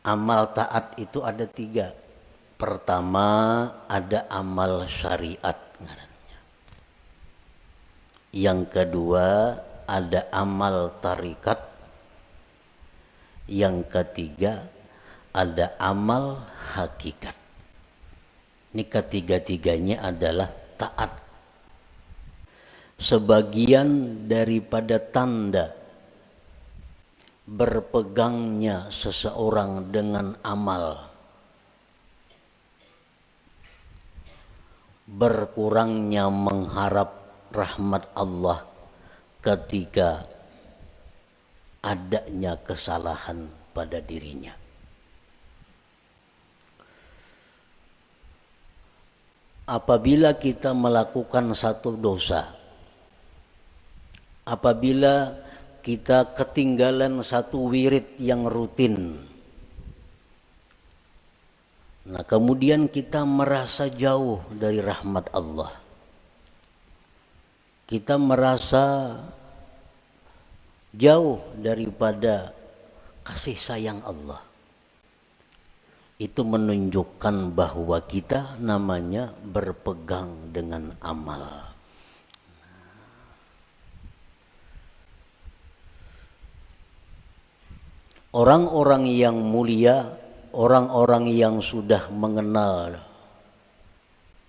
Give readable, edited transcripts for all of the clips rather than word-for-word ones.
Amal taat itu ada tiga. Pertama ada amal syariat ngarannya. Yang kedua ada amal tarikat. Yang ketiga ada amal hakikat. Ini ketiga-tiganya adalah taat. Sebagian daripada tanda berpegangnya seseorang dengan amal, berkurangnya mengharap rahmat Allah ketika adanya kesalahan pada dirinya. Apabila kita melakukan satu dosa, apabila kita ketinggalan satu wirid yang rutin, nah kemudian kita merasa jauh dari rahmat Allah, kita merasa jauh daripada kasih sayang Allah, itu menunjukkan bahwa kita namanya berpegang dengan amal. Orang-orang yang mulia, orang-orang yang sudah mengenal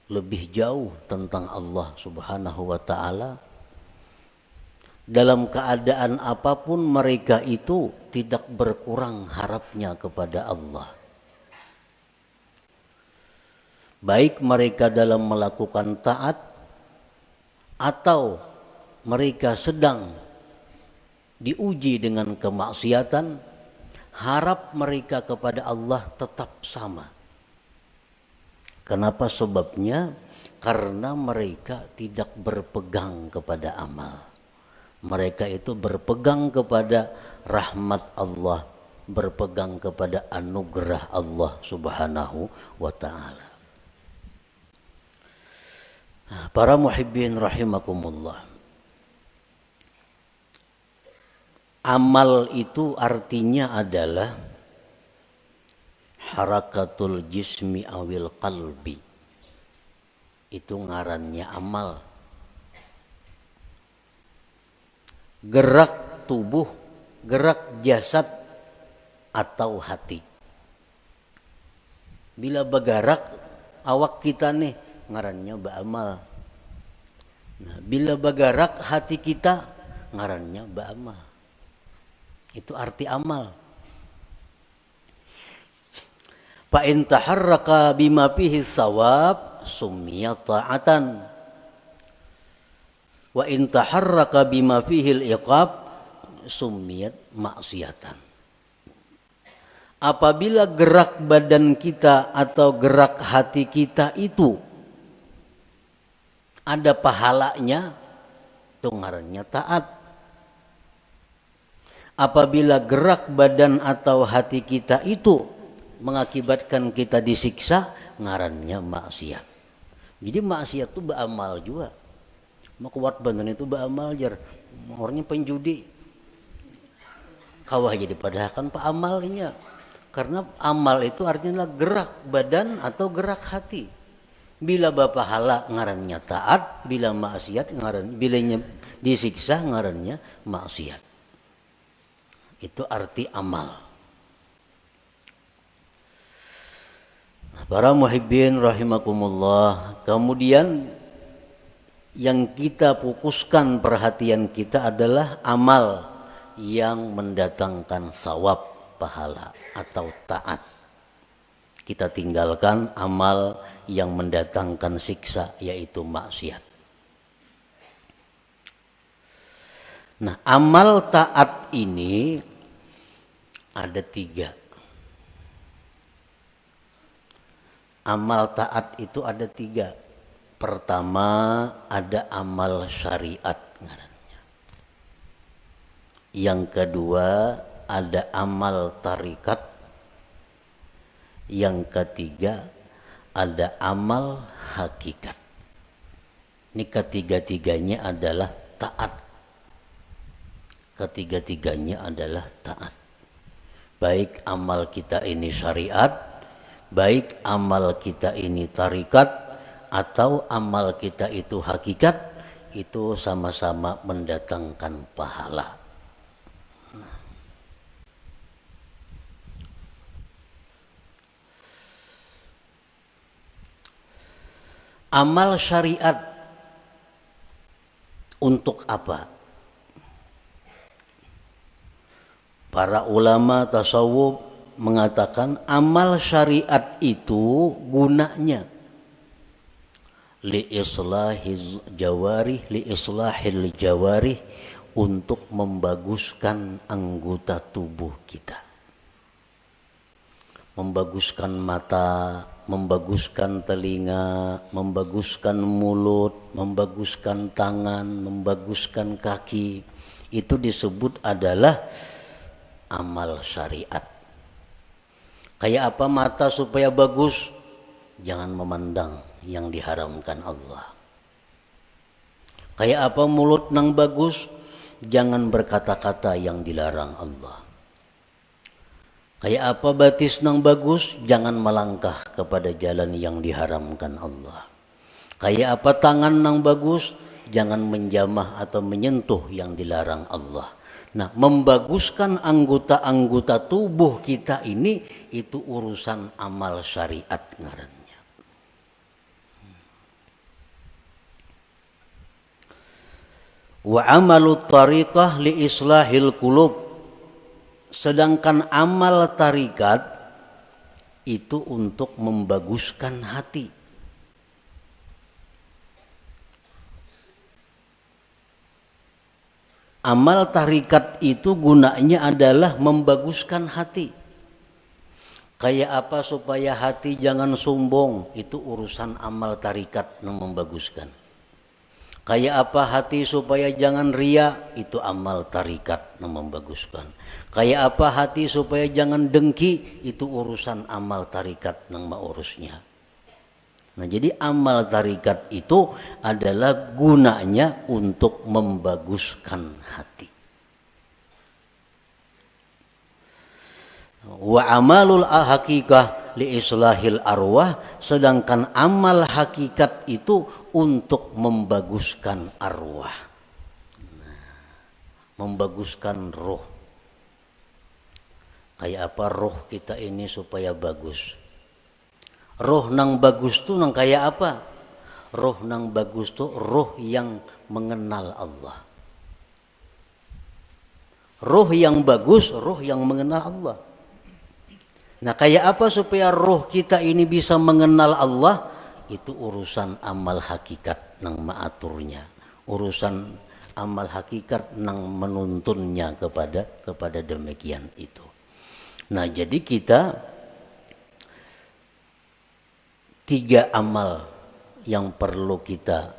lebih jauh tentang Allah Subhanahu wa ta'ala, dalam keadaan apapun mereka itu tidak berkurang harapnya kepada Allah. Baik mereka dalam melakukan taat atau mereka sedang diuji dengan kemaksiatan, harap mereka kepada Allah tetap sama. Kenapa sebabnya? Karena mereka tidak berpegang kepada amal. Mereka itu berpegang kepada rahmat Allah, berpegang kepada anugerah Allah Subhanahu wa ta'ala. Para muhibbin rahimakumullah. Amal itu artinya adalah harakatul jismi awil qalbi. Itu ngarannya amal. Gerak tubuh, gerak jasad atau hati. Bila bergerak awak kita nih ngarannya beramal. Nah, bila bergerak hati kita ngarannya beramal. Itu arti amal. Fa in taharraka bima fihi shawab summiya ta'atan. Wa in taharraka bima fihi al-iqab summiyat maksiatan. Apabila gerak badan kita atau gerak hati kita itu ada pahalanya, itu ngarannya taat. Apabila gerak badan atau hati kita itu mengakibatkan kita disiksa, ngarannya maksiat. Jadi maksiat itu beramal juga. Makuat badan itu beramal jar. Orangnya penjudi. Kawah jadi padahal kan pak amalnya. Karena amal itu artinya gerak badan atau gerak hati. Bila bapahala ngarannya taat, bila maksiat ngaran, bilanya disiksa ngarannya maksiat. Itu arti amal. Para muhibbin rahimakumullah. Kemudian yang kita fokuskan perhatian kita adalah amal yang mendatangkan sawab, pahala atau taat. Kita tinggalkan amal yang mendatangkan siksa, yaitu maksiat. Nah, amal taat ini ada tiga. Amal taat itu ada tiga. Pertama ada amal syariat ngarannya. Yang kedua ada amal tarikat. Yang ketiga ada amal hakikat. Ini ketiga-tiganya adalah taat. Ketiga-tiganya adalah taat. Baik amal kita ini syariat, baik amal kita ini tarikat, atau amal kita itu hakikat, itu sama-sama mendatangkan pahala. Amal syariat untuk apa? Para ulama tasawuf mengatakan amal syariat itu gunanya li islahil jawarih, untuk membaguskan anggota tubuh kita. Membaguskan mata, membaguskan telinga, membaguskan mulut, membaguskan tangan, membaguskan kaki. Itu disebut adalah amal syariat. Kayak apa mata supaya bagus? Jangan memandang yang diharamkan Allah. Kayak apa mulut nang bagus? Jangan berkata-kata yang dilarang Allah. Kayak apa batis nang bagus? Jangan melangkah kepada jalan yang diharamkan Allah. Kayak apa tangan nang bagus? Jangan menjamah atau menyentuh yang dilarang Allah. Nah, membaguskan anggota-anggota tubuh kita ini itu urusan amal syariat ngarannya. Wa amalut tariqah li islahil qulub. Sedangkan amal tarikat itu untuk membaguskan hati. Amal tarikat itu gunanya adalah membaguskan hati. Kayak apa supaya hati jangan sombong, itu urusan amal tarikat yang membaguskan. Kayak apa hati supaya jangan ria, itu amal tarikat yang membaguskan. Kayak apa hati supaya jangan dengki, itu urusan amal tarikat yang mengurusnya. Nah, jadi amal tarikat itu adalah gunanya untuk membaguskan hati. Wa amalul hakikah li islahil arwah, sedangkan amal hakikat itu untuk membaguskan arwah. Membaguskan roh. Kayak apa roh kita ini supaya bagus? Roh nang bagus tuh nang kayak apa? Roh nang bagus tuh roh yang mengenal Allah. Roh yang bagus, roh yang mengenal Allah. Nah, kayak apa supaya roh kita ini bisa mengenal Allah? Itu urusan amal hakikat nang maaturnya. Urusan amal hakikat nang menuntunnya kepada demikian itu. Nah, jadi kita 3 amal yang perlu kita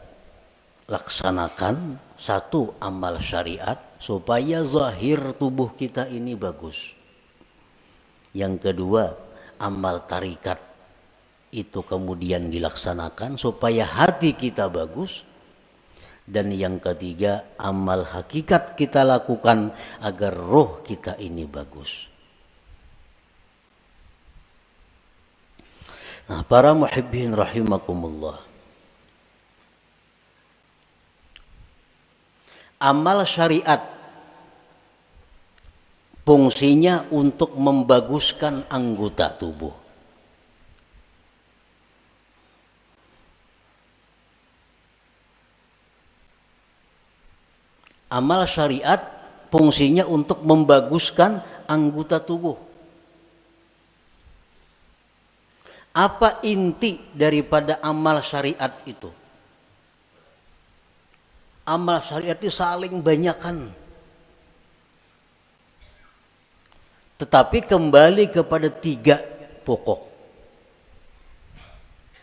laksanakan. 1, amal syariat supaya zahir tubuh kita ini bagus. Yang kedua, amal tarikat itu kemudian dilaksanakan supaya hati kita bagus. Dan yang ketiga, amal hakikat kita lakukan agar roh kita ini bagus. Nah, para muhibbin rahimakumullah. Amal syariat fungsinya untuk membaguskan anggota tubuh. Amal syariat fungsinya untuk membaguskan anggota tubuh. Apa inti daripada amal syariat itu? Amal syariat itu saling banyakan. Tetapi kembali kepada 3 pokok.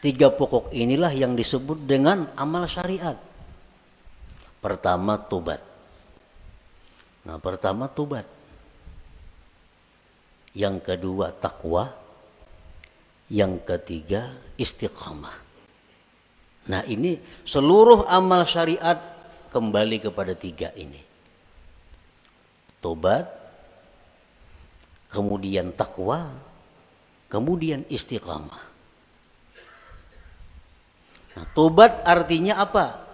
3 pokok inilah yang disebut dengan amal syariat. Pertama, tobat. Nah, pertama tobat. Yang kedua, takwa. Yang ketiga, istiqamah. Nah, ini seluruh amal syariat kembali kepada 3 ini. Tobat, kemudian takwa, kemudian istiqamah. Nah, tobat artinya apa?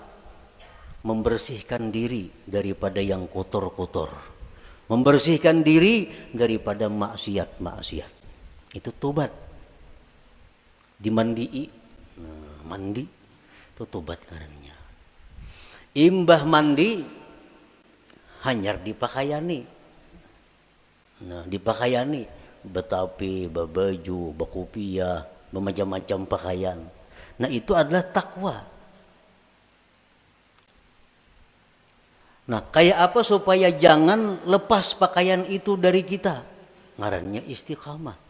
Membersihkan diri daripada yang kotor-kotor, membersihkan diri daripada maksiat-maksiat. Itu tobat. Dimandii, nah, mandi itu tobat ngarannya. Imbah mandi hanyar dipakaiani. Nah, dipakaiani betapi, babaju, bakupia, bermacam-macam pakaian. Nah, itu adalah takwa. Nah, kayak apa supaya jangan lepas pakaian itu dari kita? Ngarannya istiqamah.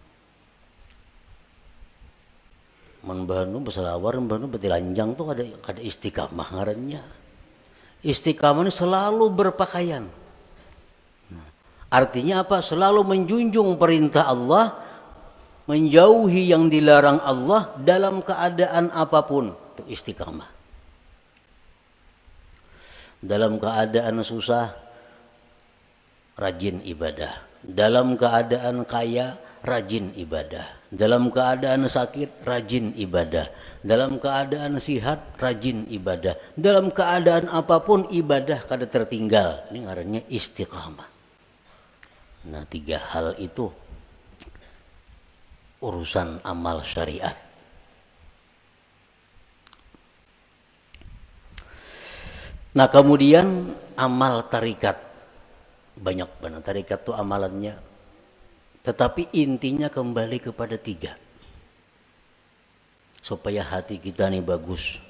Manbanu besalawar, manbanu betilanjang tuh ada istiqamah ngarannya. Istiqamah ini selalu berpakaian. Nah, artinya apa? Selalu menjunjung perintah Allah, menjauhi yang dilarang Allah dalam keadaan apapun. Itu istiqamah. Dalam keadaan susah, rajin ibadah. Dalam keadaan kaya, rajin ibadah. Dalam keadaan sakit, rajin ibadah. Dalam keadaan sihat, rajin ibadah. Dalam keadaan apapun ibadah kada tertinggal. Ini ngarannya istiqamah. Nah, 3 hal itu urusan amal syariat. Nah, kemudian amal tarikat. Banyak banget tarikat itu amalannya. Tetapi intinya kembali kepada 3. Supaya hati kita nih bagus.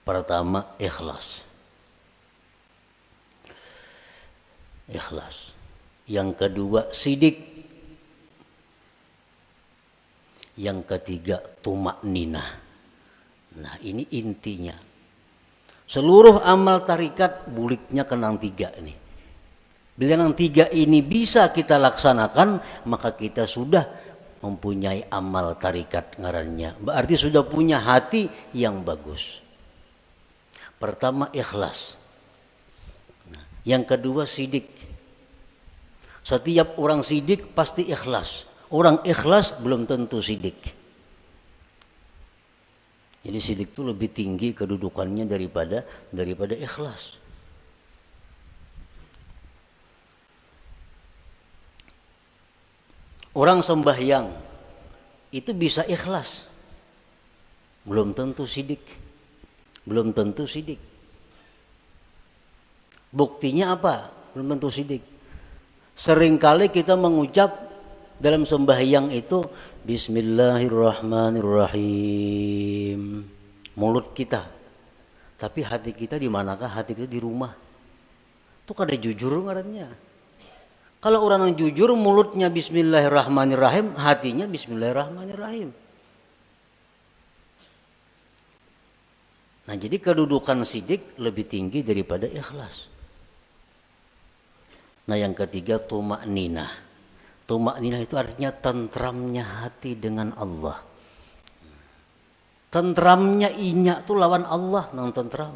Pertama, ikhlas. Ikhlas. Yang kedua, sidik. Yang ketiga, tumakninah. Nah, ini intinya. Seluruh amal tarikat buliknya kenang 3 ini. Bila yang 3 ini bisa kita laksanakan, maka kita sudah mempunyai amal tarikat ngarannya. Berarti sudah punya hati yang bagus. Pertama, ikhlas. Nah, yang kedua, sidik. Setiap orang sidik pasti ikhlas. Orang ikhlas belum tentu sidik. Jadi sidik itu lebih tinggi kedudukannya daripada ikhlas. Orang sembahyang itu bisa ikhlas. Belum tentu sidik. Belum tentu sidik. Buktinya apa? Belum tentu sidik. Seringkali kita mengucap dalam sembahyang itu Bismillahirrahmanirrahim, mulut kita, tapi hati kita di manakah? Hati kita di rumah. Itu kada jujur ngarannya. Kalau orang yang jujur mulutnya Bismillahirrahmanirrahim, hatinya Bismillahirrahmanirrahim. Nah, jadi kedudukan sidik lebih tinggi daripada ikhlas. Nah, yang ketiga, tumakninah. Tumakninah itu artinya tentramnya hati dengan Allah. Tentramnya inya itu lawan Allah nang tentram.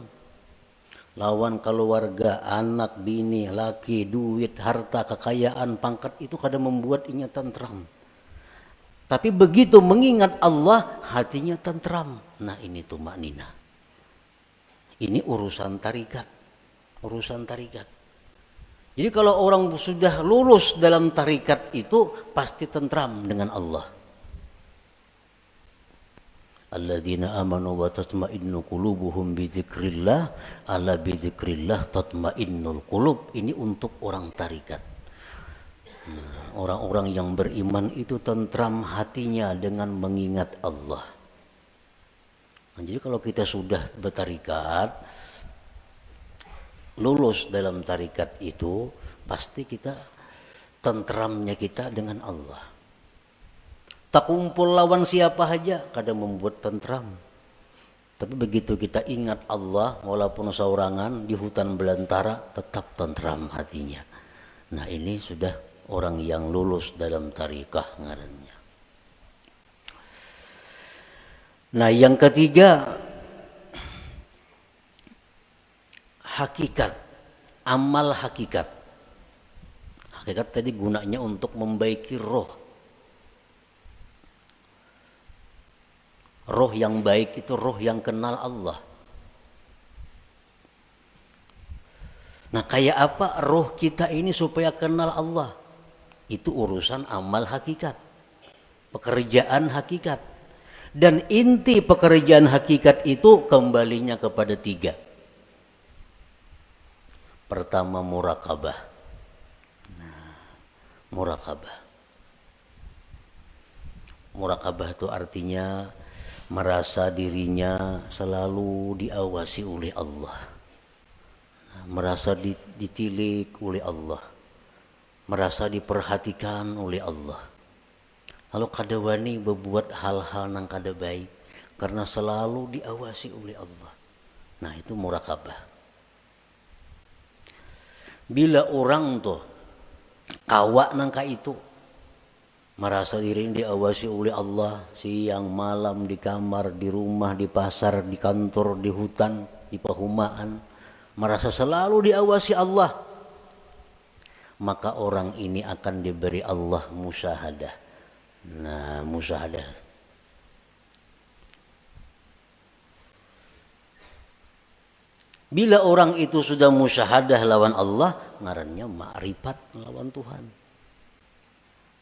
Lawan keluarga, anak, bini, laki, duit, harta, kekayaan, pangkat itu kadang membuat inya tentram. Tapi begitu mengingat Allah, hatinya tentram. Nah, ini tumakninah. Ini urusan tarikat. Urusan tarikat. Jadi kalau orang sudah lulus dalam tarikat itu pasti tentram dengan Allah. Alladzina amanu wa tatma'innu qulubuhum bi dzikrillah, ala bi dzikrillah tatma'innul qulub. Ini untuk orang tarikat. Nah, orang-orang yang beriman itu tentram hatinya dengan mengingat Allah. Nah, jadi kalau kita sudah bertarikat, lulus dalam tarikat itu, pasti kita tentramnya kita dengan Allah. Tak kumpul lawan siapa saja kadang membuat tentram. Tapi begitu kita ingat Allah, walaupun saurangan di hutan belantara, tetap tentram hatinya. Nah, ini sudah orang yang lulus dalam tarikah ngarannya. Nah, yang ketiga, hakikat, amal hakikat. Hakikat tadi gunanya untuk membaiki roh. Roh yang baik itu roh yang kenal Allah. Nah, kayak apa roh kita ini supaya kenal Allah? Itu urusan amal hakikat, pekerjaan hakikat. Dan inti pekerjaan hakikat itu kembalinya kepada 3. Pertama, murakabah. Murakabah. Murakabah itu artinya merasa dirinya selalu diawasi oleh Allah, merasa ditilik oleh Allah, merasa diperhatikan oleh Allah. Lalu kada wani berbuat hal-hal yang kada baik karena selalu diawasi oleh Allah. Nah, itu murakabah. Bila orang tuh kawak nangka itu merasa diri diawasi oleh Allah siang malam, di kamar, di rumah, di pasar, di kantor, di hutan, di perumahan, merasa selalu diawasi Allah, maka orang ini akan diberi Allah musyahadah. Nah, musyahadah. Bila orang itu sudah musyahadah lawan Allah, ngarannya ma'rifat lawan Tuhan.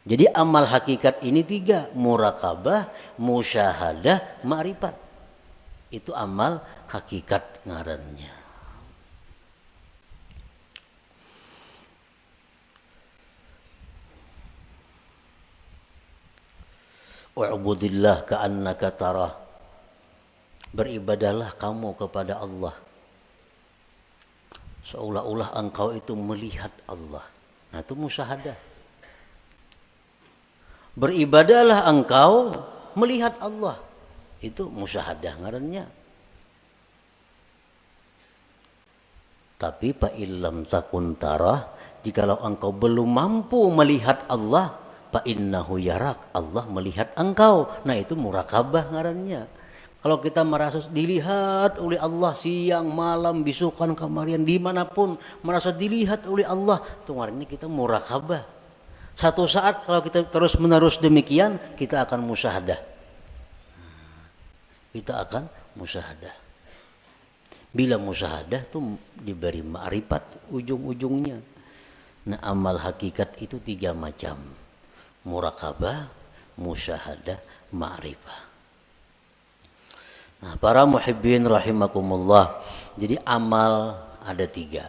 Jadi amal hakikat ini 3, murakabah, musyahadah, ma'rifat. Itu amal hakikat ngarannya. Wa'budillah ka'annaka tarah. Beribadahlah kamu kepada Allah seolah-olah engkau itu melihat Allah. Nah, itu musyahadah. Beribadahlah engkau melihat Allah. Itu musyahadah ngarannya. Tapi fa illam takun tarah, jikalau engkau belum mampu melihat Allah, fa innahu yarak, Allah melihat engkau. Nah, itu murakabah ngarannya. Kalau kita merasa dilihat oleh Allah siang, malam, bisukan, kamarian, dimanapun merasa dilihat oleh Allah, itu ngarannya kita murakabah. Satu saat kalau kita terus menerus demikian, kita akan musyahadah. Kita akan musyahadah. Bila musyahadah tuh diberi ma'rifat ujung-ujungnya. Nah, amal hakikat itu 3 macam. Murakabah, musyahadah, ma'rifah. Nah, para muhibbin rahimakumullah. Jadi amal ada 3.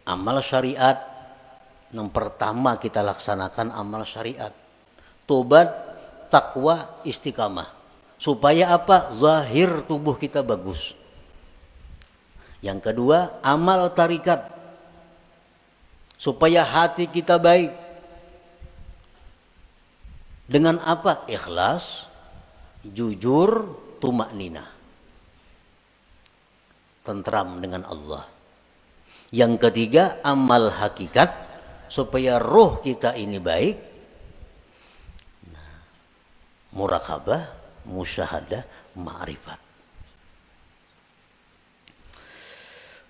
Amal syariat, yang pertama kita laksanakan amal syariat. Tobat, takwa, istiqamah. Supaya apa? Zahir tubuh kita bagus. Yang kedua, amal tarikat. Supaya hati kita baik. Dengan apa? Ikhlas, jujur, tumakninah. Tentram dengan Allah. Yang ketiga, amal hakikat, supaya roh kita ini baik. Nah, murakabah, musyahadah, ma'rifat.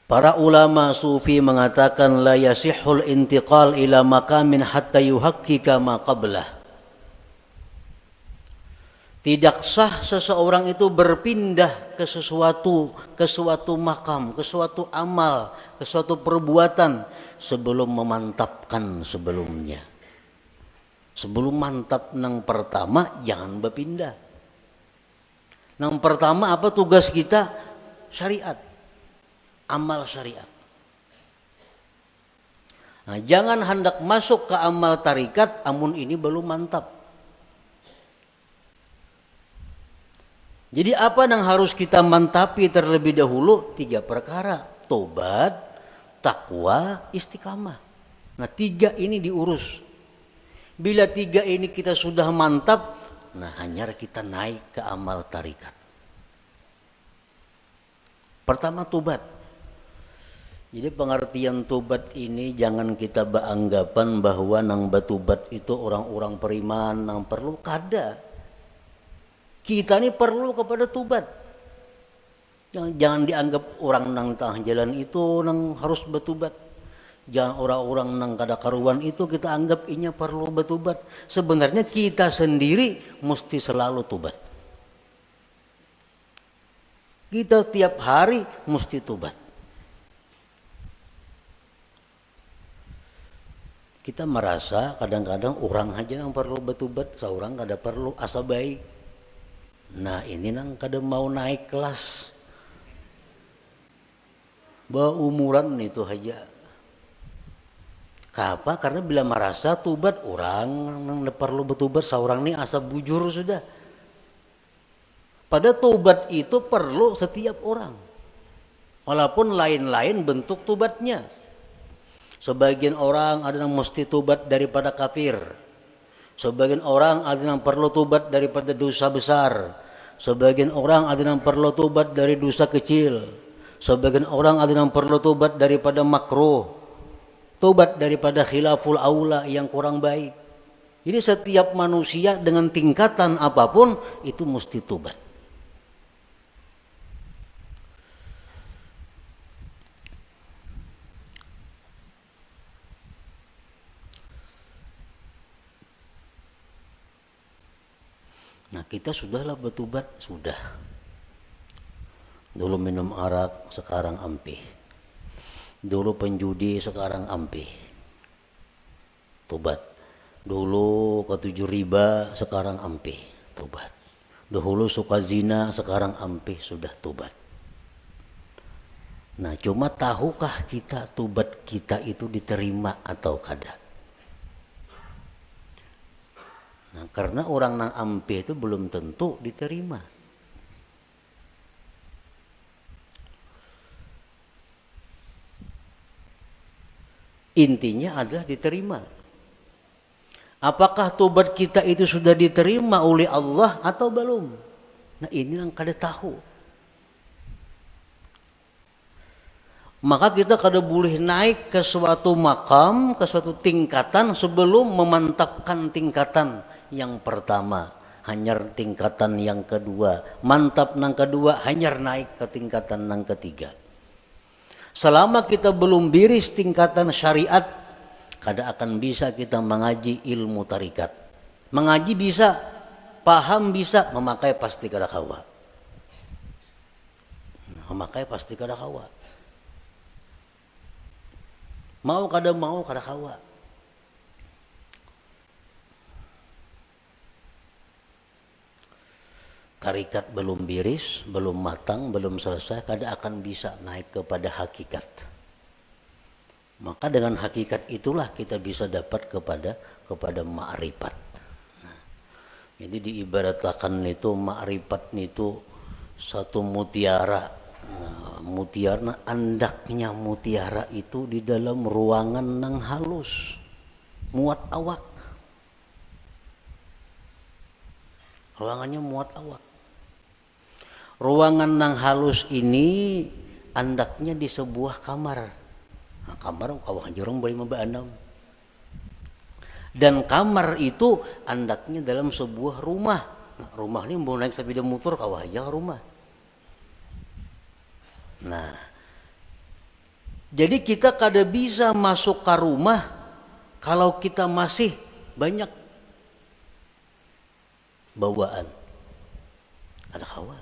Para ulama sufi mengatakan la yasihul intiqal ila maqamin hatta yuhaqqika ma qablah. Tidak sah seseorang itu berpindah ke suatu makam, ke suatu amal, ke suatu perbuatan sebelum memantapkan sebelumnya. Sebelum mantap nang pertama jangan berpindah. Nang pertama apa tugas kita? Syariat. Amal syariat. Nah, jangan hendak masuk ke amal tarikat amun ini belum mantap. Jadi apa yang harus kita mantapi terlebih dahulu? 3 perkara. Tobat, takwa, istiqamah. Nah, 3 ini diurus. Bila 3 ini kita sudah mantap, nah hanya kita naik ke amal tarikat. Pertama, tobat. Jadi pengertian tobat ini jangan kita beranggapan bahwa nang batubat itu orang-orang periman nang perlu, kada. Kita ini perlu kepada tobat. Jangan dianggap orang nang tengah jalan itu nang harus bertobat. Jangan orang-orang nang kada karuan itu kita anggap inya perlu bertobat. Sebenarnya kita sendiri mesti selalu tobat. Kita tiap hari mesti tobat. Kita merasa kadang-kadang orang aja yang perlu bertobat, seorang kada perlu asa baik. Nah ini nang kada mau naik kelas. Umuran itu aja. Kenapa? Karena bila merasa tobat orang yang perlu bertobat seorang ini asa bujur sudah. Pada tobat itu perlu setiap orang. Walaupun lain-lain bentuk tobatnya. Sebagian orang ada yang mesti tobat daripada kafir. Sebagian orang ada yang perlu tobat daripada dosa besar. Sebagian orang ada yang perlu tobat dari dosa kecil. Sebagian orang ada yang perlu tobat daripada makruh. Tobat daripada khilaful aula yang kurang baik. Jadi setiap manusia dengan tingkatan apapun itu mesti tobat. Nah kita sudahlah bertobat, sudah. Dulu minum arak, sekarang ampih. Dulu penjudi, sekarang ampih. Tobat. Dulu ketujuh riba, sekarang ampih. Tobat. Dahulu suka zina, sekarang ampih, sudah tobat. Nah cuma tahukah kita tobat kita itu diterima atau kada? Nah, karena orang nang ampih itu belum tentu diterima. Intinya adalah diterima. Apakah tobat kita itu sudah diterima oleh Allah atau belum? Nah ini yang kada tahu. Maka kita kada boleh naik ke suatu makam, ke suatu tingkatan sebelum memantapkan tingkatan yang pertama. Hanyar tingkatan yang kedua. Mantap nang kedua, hanyar naik ke tingkatan nang ketiga. Selama kita belum biris tingkatan syariat, kada akan bisa kita mengaji ilmu tarikat. Mengaji bisa, paham bisa, memakai pasti kada kawa. Memakai pasti kada kawa. Mau kada kawa. Tarikat belum biris, belum matang, belum selesai, kada akan bisa naik kepada hakikat. Maka dengan hakikat itulah kita bisa dapat kepada ma'rifat. Nah, jadi diibaratkan itu ma'rifat itu satu mutiara. Nah, mutiara, andaknya mutiara itu di dalam ruangan nang halus, muat awak. Ruangannya muat awak. Ruangan nang halus ini andaknya di sebuah kamar. Nah, kamar kawah jorong boleh membanam. Dan kamar itu andaknya dalam sebuah rumah. Nah, rumah ini mau naik sepeda motor kawah aja rumah. Nah, jadi kita kada bisa masuk ke rumah kalau kita masih banyak bawaan. Ada kawan.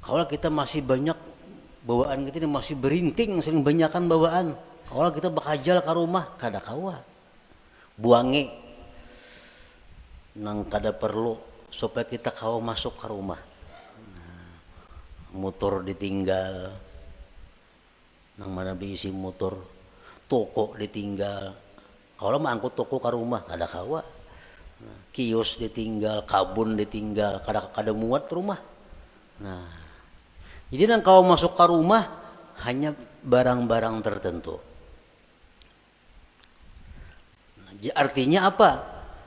Kalau kita masih banyak bawaan kita ini masih berinting, sering banyakan bawaan. Kalau kita bakajal ke rumah, kada kawa. Buangi nang kada perlu supaya kita kawa masuk ke rumah. Nah, motor ditinggal, nang mana diisi motor, toko ditinggal. Kalau mangkut toko ke rumah, kada kawa. Nah, kios ditinggal, kabun ditinggal, kada muat rumah. Nah, jadi nang kau masuk ke rumah hanya barang-barang tertentu. Artinya apa?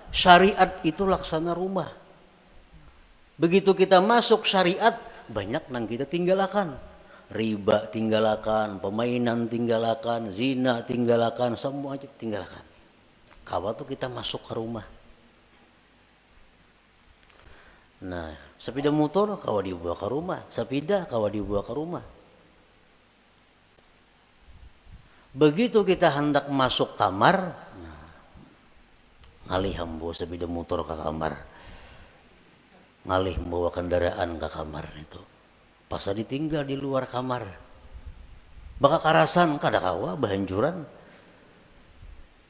Syariat itu laksana rumah. Begitu kita masuk syariat, banyak nang kita tinggalkan. Riba tinggalkan, permainan tinggalkan, zina tinggalkan, semua aja tinggalkan. Kawa tuh kita masuk ke rumah. Nah, sepeda motor kawa dibawa ke rumah, sepeda kawa dibawa ke rumah. Begitu kita hendak masuk kamar, ngalih hambo sepeda motor ke kamar, ngalih bawa kendaraan ke kamar itu. Pas ditinggal di luar kamar, bakal karasan kada kawa bahanjuran.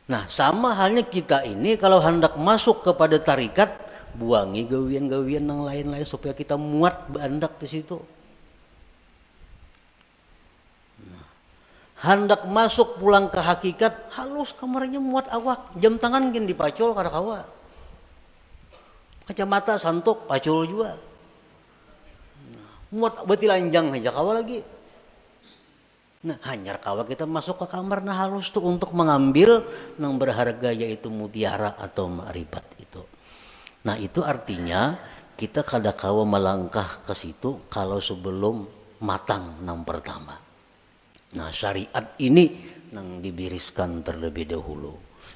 Nah, sama halnya kita ini kalau hendak masuk kepada tarikat, buangi gawian-gawian yang lain-lain supaya kita muat bandak di situ. Hendak masuk pulang ke hakikat, halus kamarnya muat awak, jam tangan gini dipacul kada kawa, kacamata santok pacul juga, muat beti lanjang aja kawa lagi. Nah, hanya kawa kita masuk ke kamar nah halus tuh untuk mengambil yang berharga yaitu mutiara atau ma'rifat itu. Nah, itu artinya kita kada kawa melangkah ke situ kalau sebelum matang yang pertama. Nah, syariat ini yang dibiriskan terlebih dahulu.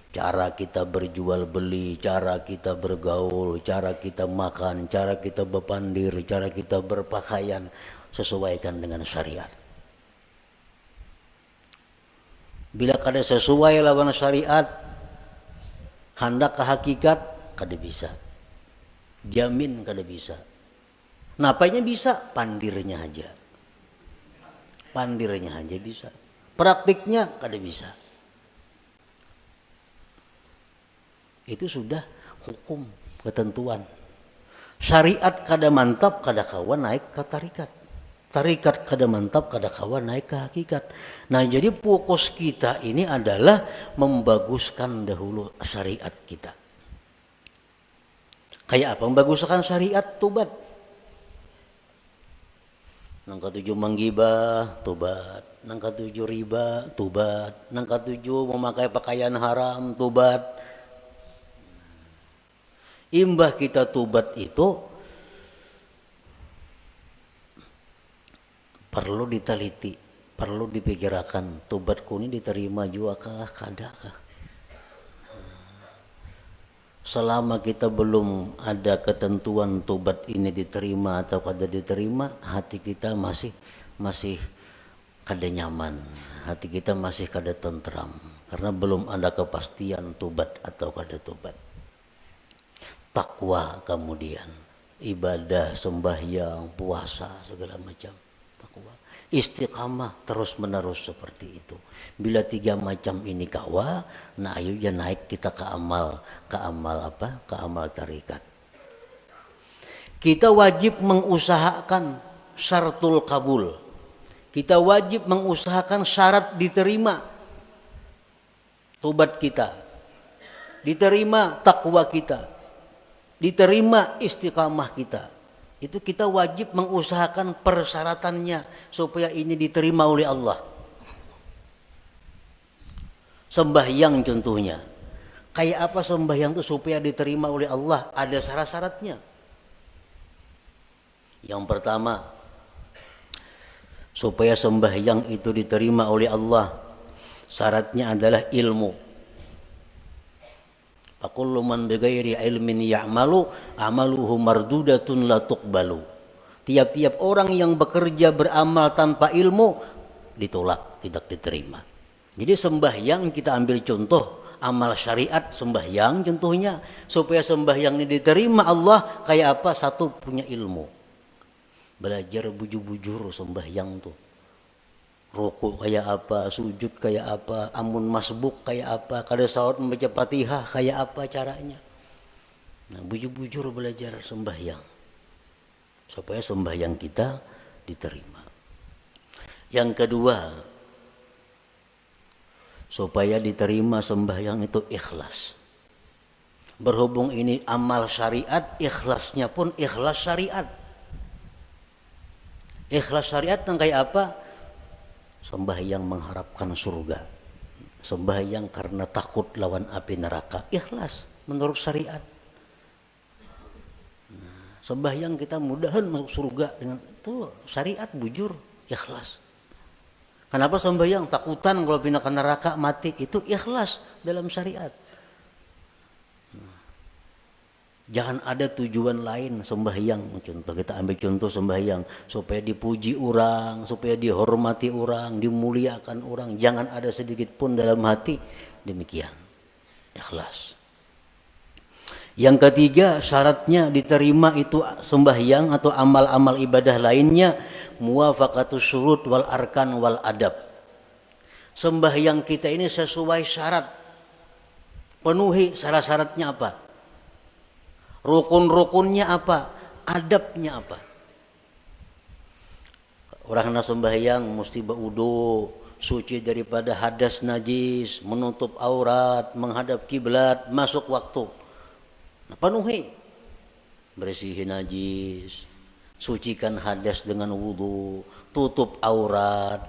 Cara kita berjual beli, cara kita bergaul, cara kita makan, cara kita berpandir, cara kita berpakaian sesuaikan dengan syariat. Bila kada sesuai lawan syariat, hendak ke hakikat kada bisa. Jamin kada bisa. Napanya bisa? Pandirnya aja. Pandirnya aja bisa. Praktiknya kada bisa. Itu sudah hukum, ketentuan. Syariat kada mantap kada kawan naik ke tarikat. Tarikat kada mantap kada kawan naik ke hakikat. Nah, jadi fokus kita ini adalah membaguskan dahulu syariat kita. Kayak apa membaguskan syariat? Tobat. Nang ketujuh menggibah, tobat. Nang ketujuh riba, tobat. Nang ketujuh memakai pakaian haram, tobat. Imbah kita tobat itu perlu diteliti, perlu dipikirkan. Tobatku ini diterima juga kah, kada kah? Selama kita belum ada ketentuan tobat ini diterima atau kada diterima, hati kita masih kada nyaman, hati kita masih kada tentram karena belum ada kepastian tobat atau kada tobat. Takwa kemudian ibadah, sembahyang, puasa segala macam. Takwa, istiqamah terus menerus seperti itu. Bila 3 macam ini kawa, nah ayo ya naik kita ke amal apa? Ke amal tarikat. Kita wajib mengusahakan syaratul kabul. Kita wajib mengusahakan syarat diterima tobat kita, diterima takwa kita, diterima istiqamah kita. Itu kita wajib mengusahakan persyaratannya supaya ini diterima oleh Allah. Sembahyang contohnya. Kayak apa sembahyang itu supaya diterima oleh Allah? Ada syarat-syaratnya. Yang pertama, supaya sembahyang itu diterima oleh Allah, syaratnya adalah ilmu. Fakullu man bighairi ilmin ya'malu amaluhu mardudatun la tuqbalu. Tiap-tiap orang yang bekerja beramal tanpa ilmu ditolak, tidak diterima. Jadi sembahyang kita ambil contoh amal syariat sembahyang contohnya, supaya sembahyang ini diterima Allah kayak apa? Satu, punya ilmu. Belajar bujur-bujur sembahyang tuh. Rukuk kayak apa, sujud kayak apa, amun masbuk kayak apa, kada salat membaca Fatihah kayak apa caranya. Nah, bujur-bujur belajar sembahyang supaya sembahyang kita diterima. Yang kedua, supaya diterima sembahyang itu ikhlas. Berhubung ini amal syariat, ikhlasnya pun ikhlas syariat. Ikhlas syariat yang kayak apa? Sembahyang mengharapkan surga, sembahyang karena takut lawan api neraka, ikhlas menurut syariat. Sembahyang kita mudahan masuk surga dengan itu syariat bujur, ikhlas. Kenapa sembahyang? Takutan kalau pindah ke neraka mati, itu ikhlas dalam syariat. Jangan ada tujuan lain sembahyang. Contoh, kita ambil contoh sembahyang supaya dipuji orang, supaya dihormati orang, dimuliakan orang. Jangan ada sedikit pun dalam hati demikian. Ikhlas. Yang ketiga, syaratnya diterima itu sembahyang atau amal-amal ibadah lainnya, muwafaqatus syurut wal arkan wal adab. Sembahyang kita ini sesuai syarat. Penuhi syarat-syaratnya apa? Rukun-rukunnya apa? Adabnya apa? Orang hendak sembahyang mesti berwudu, suci daripada hadas najis, menutup aurat, menghadap kiblat, masuk waktu. Nah, penuhi. Bersihin najis, sucikan hadas dengan wudu, tutup aurat,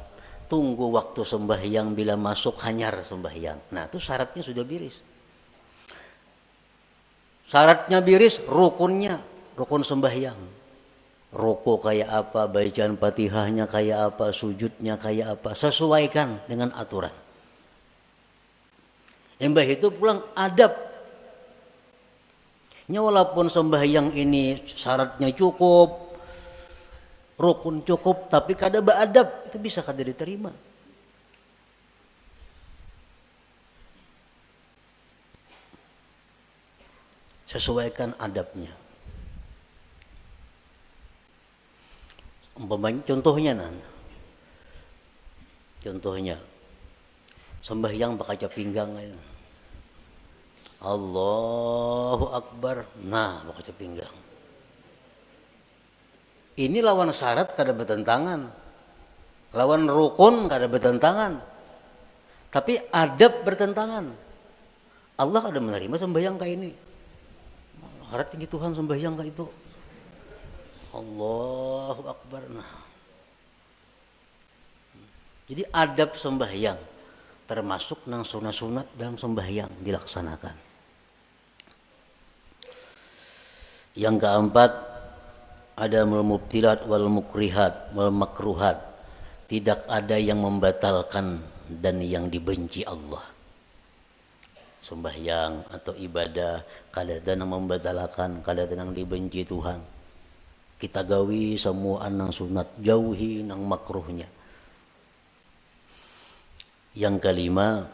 tunggu waktu sembahyang, bila masuk hanyar sembahyang. Nah, itu syaratnya sudah biris. Syaratnya biris, rukunnya, rukun sembahyang. Ruku kayak apa, bacaan Fatihahnya kayak apa, sujudnya kayak apa, sesuaikan dengan aturan. Embah itu pulang adab. Walaupun sembahyang ini syaratnya cukup, rukun cukup, tapi kada beradab, itu bisa kada diterima. Sesuaikan adabnya. Umpamanya contohnya sembahyang pakai pinggang aja. Allahu Akbar. Nah, pakai pinggang. Ini lawan syarat kada bertentangan. Lawan rukun kada bertentangan. Tapi adab bertentangan. Allah kada menerima sembahyang kayak ini. Harap tinggi Tuhan sembahyang kayak itu. Allahu Akbar. Nah. Jadi adab sembahyang termasuk nang sunat-sunat dalam sembahyang dilaksanakan. Yang keempat, ada mubtilat wal mukrihat wal makruhat. Tidak ada yang membatalkan dan yang dibenci Allah. Sembahyang atau ibadah kadang-kadang membatalkan, kadang-kadang dibenci Tuhan. Kita gawi semua nang sunat, jauhi nang makruhnya. Yang kelima,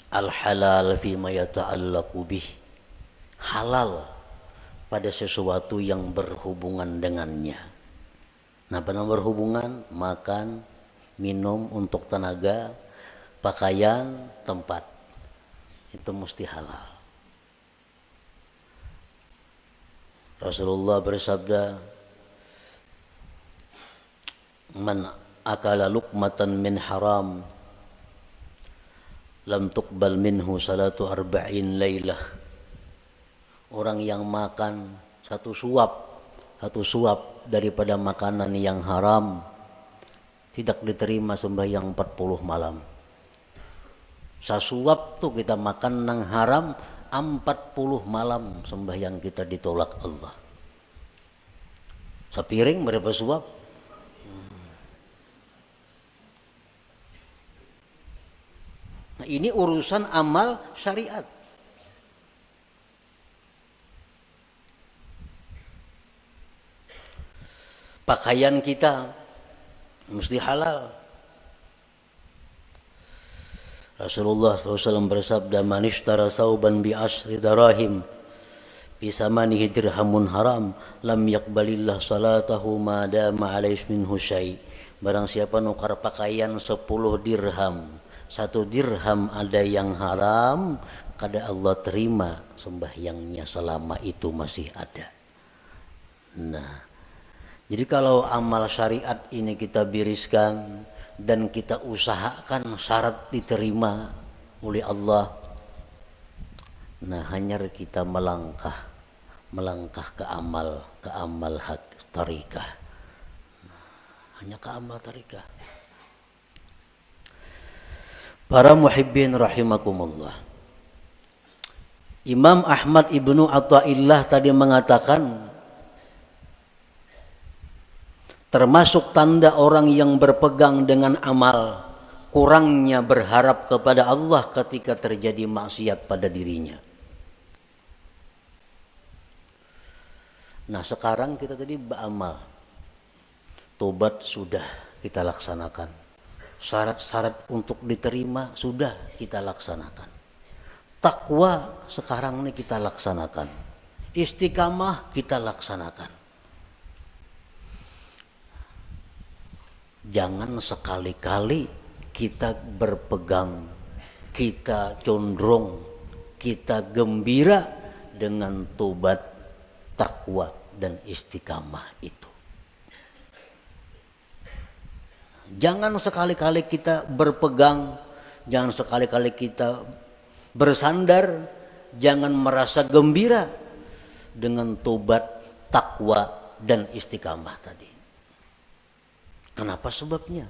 al halal fi ma yata'allaqu bih. Halal pada sesuatu yang berhubungan dengannya. Nah, pada berhubungan, makan, minum untuk tenaga, pakaian, tempat. Itu mesti halal. Rasulullah bersabda, man akala luqmatan min haram lam tuqbal minhu salatu arba'in laylah. Orang yang makan satu suap daripada makanan yang haram tidak diterima sembahyang 40 malam. Sasuap tuh kita makan nang haram, 40 malam sembahyang kita ditolak Allah. Sepiring berapa suap? Nah, ini urusan amal syariat. Pakaian kita mesti halal. Rasulullah SAW bersabda, man ishtara sauban bi ashri darahim bi samanihi dirhamun haram lam yaqbalillah salatahu ma dama alaihi minhu syai. Barang siapa nukar pakaian 10 dirham, 1 dirham ada yang haram, kada Allah terima sembahyangnya selama itu masih ada. Nah, jadi kalau amal syariat ini kita biriskan dan kita usahakan syarat diterima oleh Allah, nah hanya kita melangkah ke amal hak tarikah. Hanya ke amal tarikah. Para muhibbin rahimakumullah. Imam Ahmad ibnu Athaillah tadi mengatakan, termasuk tanda orang yang berpegang dengan amal, kurangnya berharap kepada Allah ketika terjadi maksiat pada dirinya. Nah sekarang kita tadi beramal, tobat sudah kita laksanakan, syarat-syarat untuk diterima sudah kita laksanakan, takwa sekarang ini kita laksanakan, istiqamah kita laksanakan. Jangan sekali-kali kita berpegang, kita condong, kita gembira dengan tobat, takwa dan istiqamah itu. Jangan sekali-kali kita berpegang, jangan sekali-kali kita bersandar, jangan merasa gembira dengan tobat, takwa dan istiqamah tadi. Kenapa sebabnya?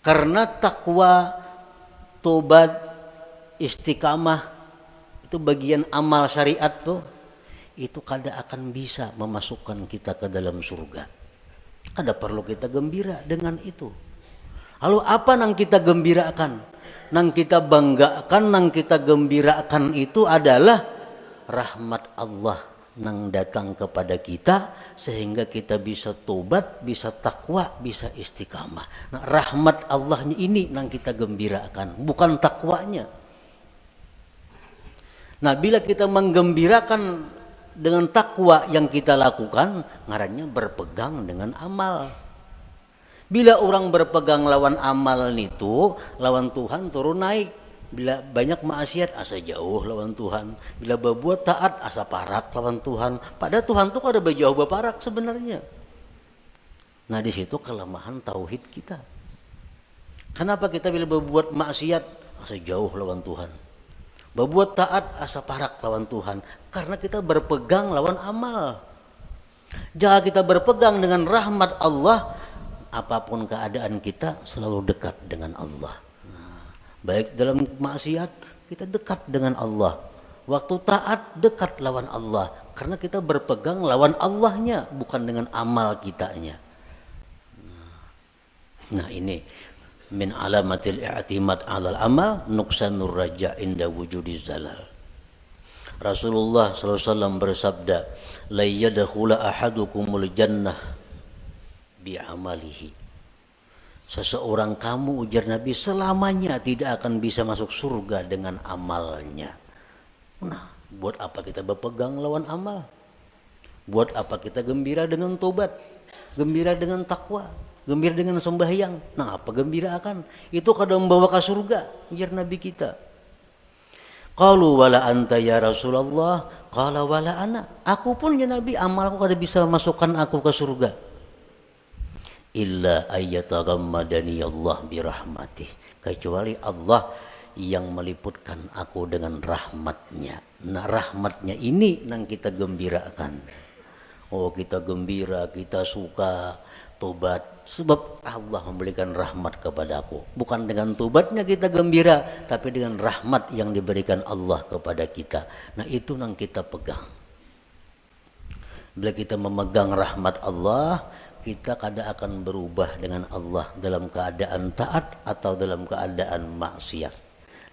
Karena takwa, tobat, istiqamah itu bagian amal syariat tuh, itu kada akan bisa memasukkan kita ke dalam surga. Kada perlu kita gembira dengan itu. Lalu apa nang kita gembirakan, nang kita banggakan, nang kita gembirakan itu adalah rahmat Allah nang datang kepada kita sehingga kita bisa tobat, bisa takwa, bisa istiqamah. Nah, rahmat Allahnya ini nang kita gembirakan, bukan takwanya. Nah, bila kita menggembirakan dengan takwa yang kita lakukan, ngarannya berpegang dengan amal. Bila orang berpegang lawan amal itu, lawan Tuhan turun naik. Bila banyak maksiat asa jauh lawan Tuhan, bila berbuat taat asa parak lawan Tuhan. Pada Tuhan tuh ada berjauh berparak sebenarnya. Nah di situ kelemahan tauhid kita. Kenapa kita bila berbuat maksiat asa jauh lawan Tuhan, berbuat taat asa parak lawan Tuhan? Karena kita berpegang lawan amal. Jika kita berpegang dengan rahmat Allah, apapun keadaan kita selalu dekat dengan Allah. Baik dalam maksiat kita dekat dengan Allah, waktu taat dekat lawan Allah, karena kita berpegang lawan Allahnya, bukan dengan amal kitanya. Nah ini min alamatil i'timad 'alal amal nuqsanur raja inda wujudiz zalal. Rasulullah SAW bersabda, la yadkhula ahadukumul jannah bi amalihi. Seseorang kamu, ujar Nabi, selamanya tidak akan bisa masuk surga dengan amalnya. Nah, buat apa kita berpegang lawan amal? Buat apa kita gembira dengan tobat, gembira dengan takwa, gembira dengan sembahyang? Nah, apa gembira akan? Itu kadang membawa ke surga, ujar Nabi kita. Qalu wala anta ya Rasulullah, qala wala ana. Aku pun ya Nabi, amalku kada bisa masukkan aku ke surga. Illa ayyataghammadani Allah birahmatih, kecuali Allah yang meliputkan aku dengan rahmatnya. Nah rahmatnya ini yang kita gembirakan. Oh kita gembira, kita suka tobat sebab Allah memberikan rahmat kepada aku. Bukan dengan tobatnya kita gembira, tapi dengan rahmat yang diberikan Allah kepada kita. Nah itu yang kita pegang. Bila kita memegang rahmat Allah, kita kada akan berubah dengan Allah dalam keadaan taat atau dalam keadaan maksiat.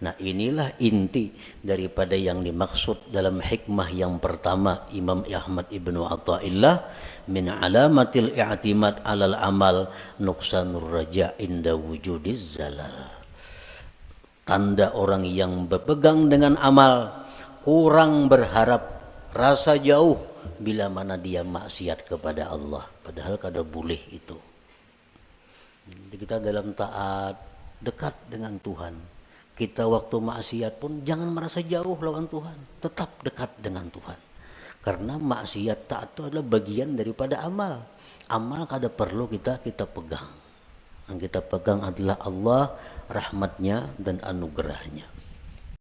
Nah inilah inti daripada yang dimaksud dalam hikmah yang pertama Imam Ahmad Ibnu Athaillah, min alamatil i'timad 'alal amal nuqsanur raja inda wujudiz zalal. Tanda orang yang berpegang dengan amal, kurang berharap, rasa jauh bila mana dia maksiat kepada Allah, padahal kada boleh itu. Jadi kita dalam taat dekat dengan Tuhan. Kita waktu maksiat pun jangan merasa jauh lawan Tuhan, tetap dekat dengan Tuhan. Karena maksiat taat itu adalah bagian daripada amal. Amal kada perlu kita pegang. Yang kita pegang adalah Allah, rahmatnya dan anugerahnya.